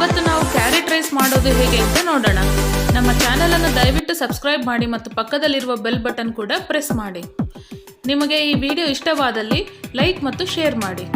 ಇವತ್ತು ನಾವು carrot rice ಮಾಡೋದು ಹೇಗೆ ಅಂತ ನೋಡೋಣ. ನಮ್ಮ ಚಾನೆಲ್ ಅನ್ನು ದಯವಿಟ್ಟು ಸಬ್ಸ್ಕ್ರೈಬ್ ಮಾಡಿ ಮತ್ತು ಪಕ್ಕದಲ್ಲಿರುವ ಬೆಲ್ ಬಟನ್ ಕೂಡ ಪ್ರೆಸ್ ಮಾಡಿ. ನಿಮಗೆ ಈ ವಿಡಿಯೋ ಇಷ್ಟವಾದಲ್ಲಿ ಲೈಕ್ ಮತ್ತು ಶೇರ್ ಮಾಡಿ.